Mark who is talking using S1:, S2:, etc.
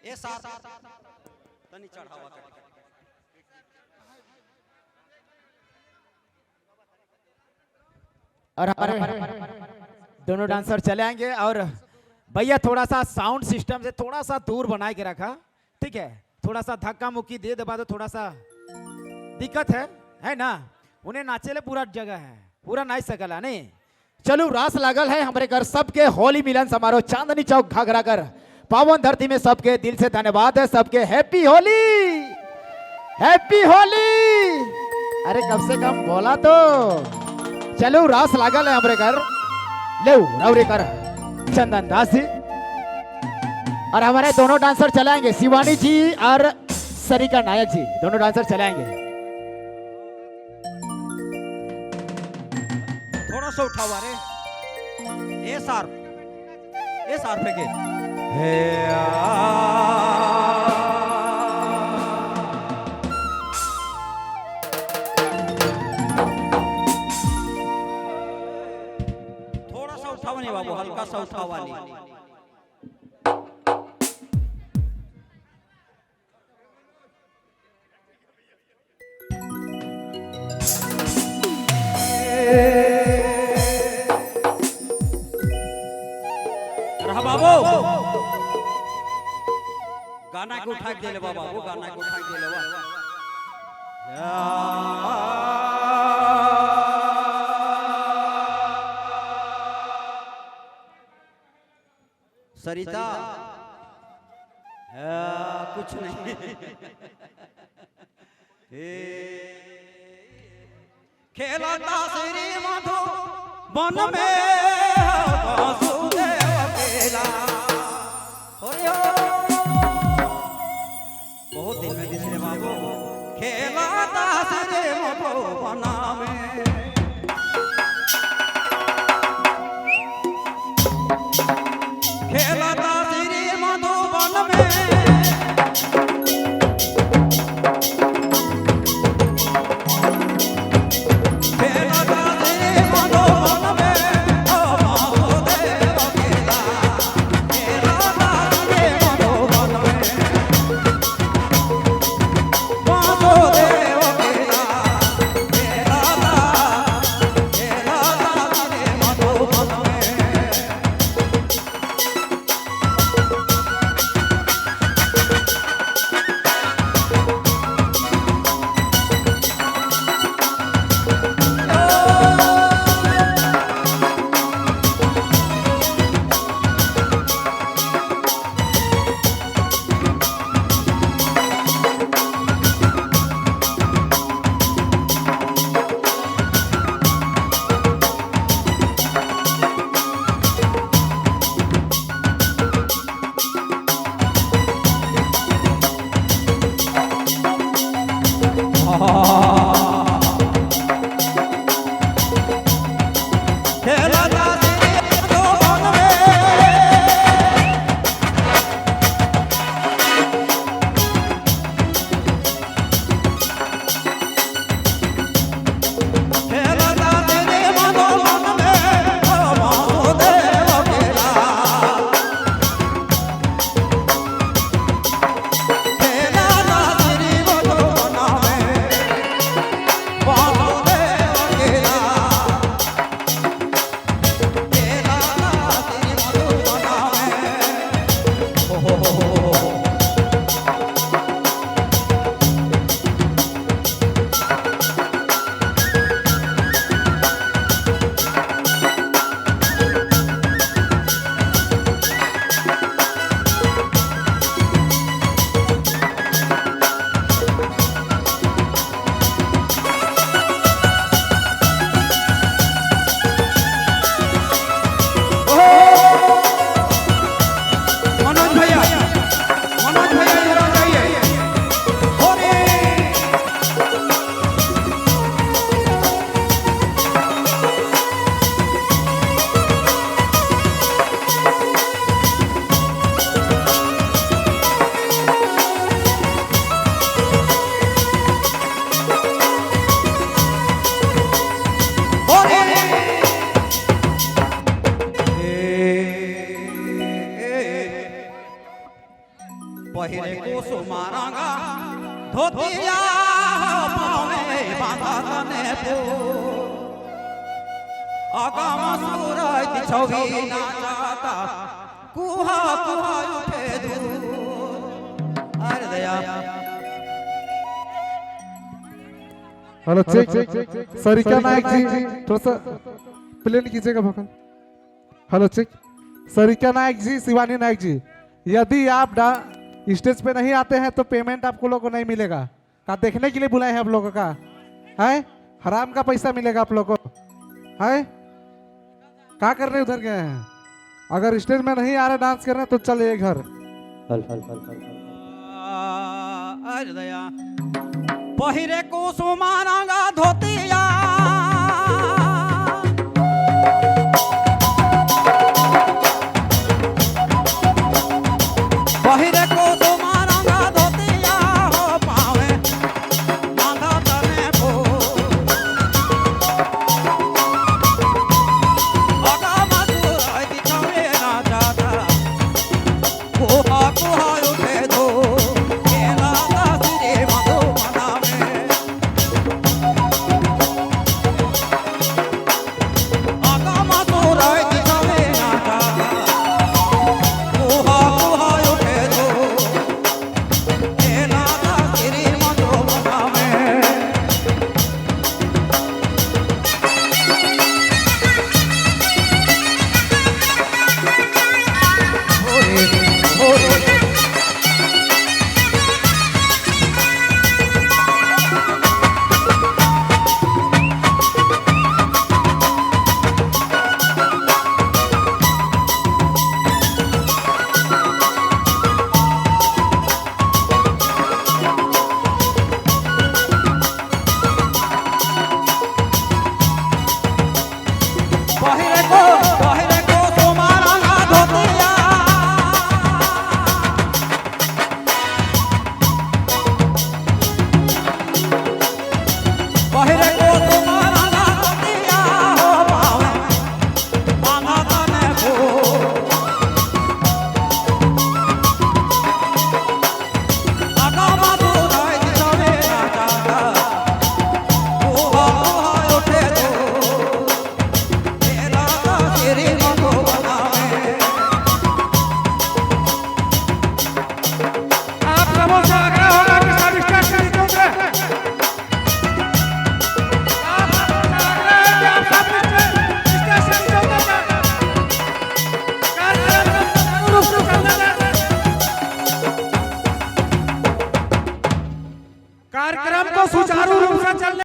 S1: ये साथ तनी चढ़ावा कर
S2: और हमारे दोनों डांसर चले आएंगे। और भैया थोड़ा सा साउंड सिस्टम से थोड़ा सा दूर बना के रखा, ठीक है? थोड़ा सा धक्का मुक्की दे दबा तो थोड़ा सा दिक्कत है ना? उन्हें नाचेले पूरा जगह है, पूरा नाच सकला नहीं। चलो रास लागल है हमारे घर सबके होली मिलन समारोह चांदनी चौक घाघरा कर पावन धरती में सबके दिल से धन्यवाद है। सबके हैप्पी होली, हैप्पी होली। अरे कम से कम बोला तो। चलो रास लागल है हमारे घर, ले रवरे कर चंदन दास जी। और हमारे दोनों डांसर चलाएंगे, शिवानी जी और सरिका नायक जी, दोनों डांसर चलाएंगे।
S1: थोड़ा सा उठावा रे, ये सार फेंके थोड़ा सा उठावा नहीं बाबू, हल्का सा उठावा नहीं। बाबू गाना को उठा के ले बाबा, वो गाना को उठा के ले सरिता कुछ नहीं खेला श्री मधु वन में बहुत दिन में दिसरे बाबू खेला श्री मधु वन में खेला श्री मधु वन में पहिरे कुसुमा रंगा धोतिया पावे बांधा तने फूल आगाम सूरज छवि ना जाता कुहा कुहा उठे दूर अरे दया
S3: हेलो चेक सरिका नायक जी थोड़ा सा प्लेन कीजिएगा भोकल। हेलो चेक सरिका नायक जी, शिवानी नायक जी, यदि आप स्टेज पे नहीं आते हैं तो पेमेंट आपको लोगों को नहीं मिलेगा। का देखने के लिए बुलाए हैं आप लोगों का है, हराम का पैसा मिलेगा आप लोगों को है। क्या कर रहे उधर गए हैं? अगर स्टेज में नहीं आ रहे डांस कर रहे तो चलिए घर।
S1: अरे दया पहिरे कुसुमा रंगा धोतिया पहिरे कुसुमा रंगा धोतिया हो पावे बांधा तने फूल आगाम सूरज छवि ना जाता कुहा कुहा उठे दूर केला दासरे मधुबना में आगाम सूरज छवि ना जाता कुहा कुहा उठे दूर केला दासरे मधुबना में पहिरे को तुम्हारा ना धोतिया पहिरे को तुम्हारा ना धोतिया हो पावे बांधा तने फूल आगाम सूरज छवि ना जाता कुहा कुहा उठे दूर केला दासरे मधुबना में
S3: आप सबों से आग्रह होगा कि सब स्टेज से नीचे उतरे। आप सबों से आग्रह है कि आप सब स्टेज से नीचे उतर जाएं। कार्यक्रम को सुचारू रूप से चलने